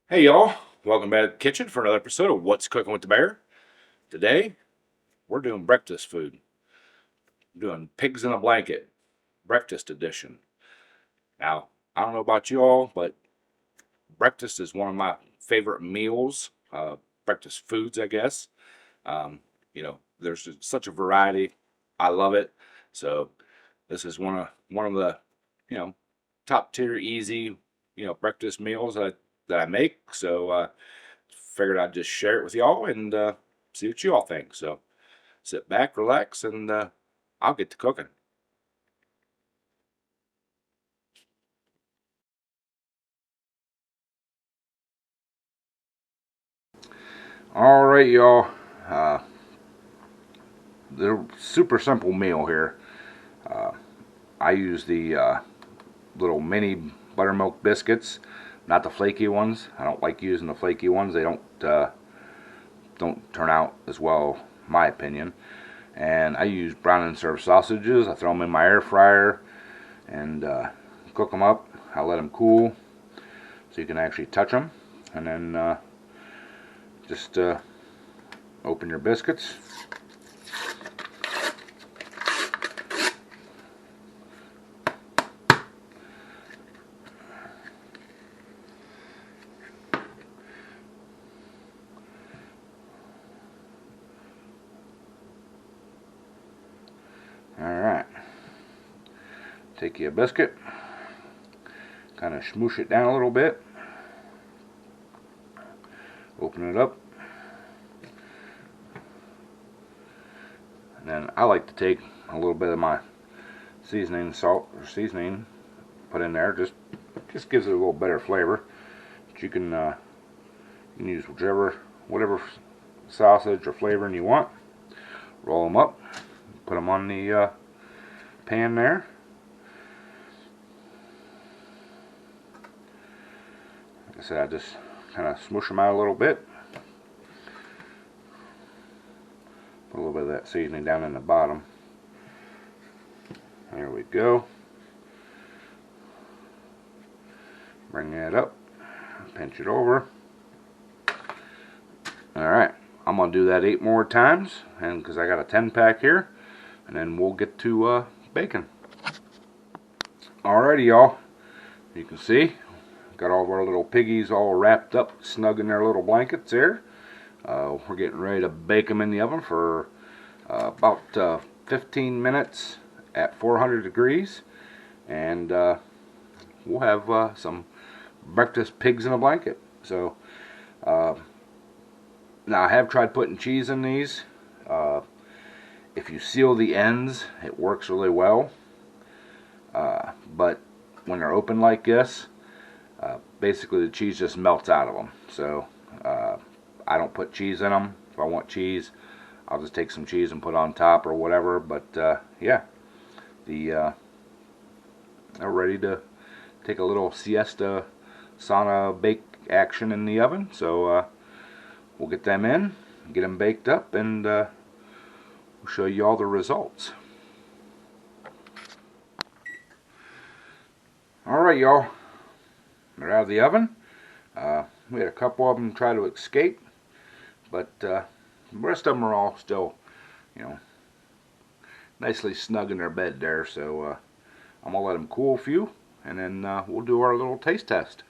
Hey y'all, welcome back to the kitchen for another episode of What's Cooking with the Bear. Today, we're doing breakfast food. We're doing pigs in a blanket, breakfast edition. Now, I don't know about you all, but breakfast is one of my favorite meals, breakfast foods, I guess. Um, there's just such a variety. I love it. So this is one of the, you know, top tier easy, breakfast meals that I make. So figured I'd just share it with y'all and see what you all think. So sit back, relax, and I'll get to cooking. All right, y'all. Uh, the super simple meal here. Uh, I use the little mini buttermilk biscuits, not the flaky ones. I don't like using the flaky ones. They don't turn out as well, in my opinion. And I use brown and served sausages. I throw them in my air fryer and cook them up. I let them cool so you can actually touch them, and then just open your biscuits. Alright, take you a biscuit, kind of smoosh it down a little bit, open it up, and then I like to take a little bit of my seasoning, salt or seasoning, put in there. Just gives it a little better flavor. But you can use whatever sausage or flavoring you want. Roll them up, put them on the pan there. Like I said, I just kind of smoosh them out a little bit. Put a little bit of that seasoning down in the bottom. There we go. Bring that up, pinch it over. Alright, I'm going to do that 8 more times, and because I got a 10-pack here, and then we'll get to baking. Alrighty, y'all. You can see, got all of our little piggies all wrapped up, snug in their little blankets there. We're getting ready to bake them in the oven for about 15 minutes at 400 degrees, and we'll have some breakfast pigs in a blanket. So now I have tried putting cheese in these. If you seal the ends, it works really well. But when they're open like this, basically the cheese just melts out of them. So I don't put cheese in them. If I want cheese, I'll just take some cheese and put on top or whatever. But yeah, they're ready to take a little siesta sauna bake action in the oven. So we'll get them in, get them baked up, and we'll show you all the results. Alright, y'all, they're out of the oven. We had a couple of them try to escape, but the rest of them are all still, nicely snug in their bed there. So I'm going to let them cool a few, and then we'll do our little taste test.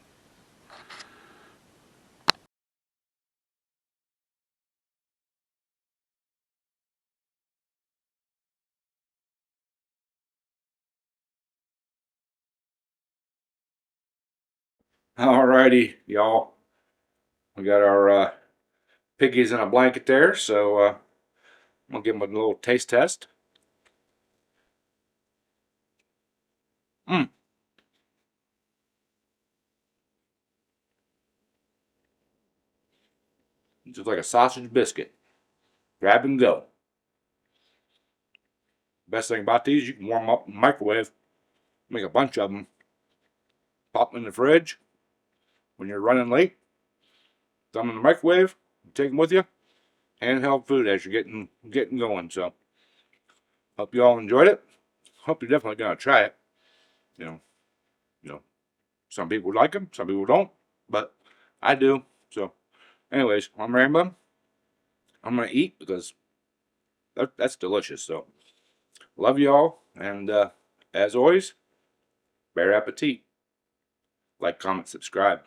Alrighty, y'all. We got our piggies in a blanket there, so I'm going to give them a little taste test. Mmm, just like a sausage biscuit. Grab and go. Best thing about these, you can warm them up in the microwave, make a bunch of them, pop them in the fridge when you're running late, throw them in the microwave, take them with you. Handheld food as you're getting going. So hope you all enjoyed it. Hope you're definitely gonna try it. You know, you know, some people like them, some people don't, but I do. So, anyways, I'm Rainbow. I'm gonna eat because that's delicious. So, love you all, and as always, bear appetit. Like, comment, subscribe.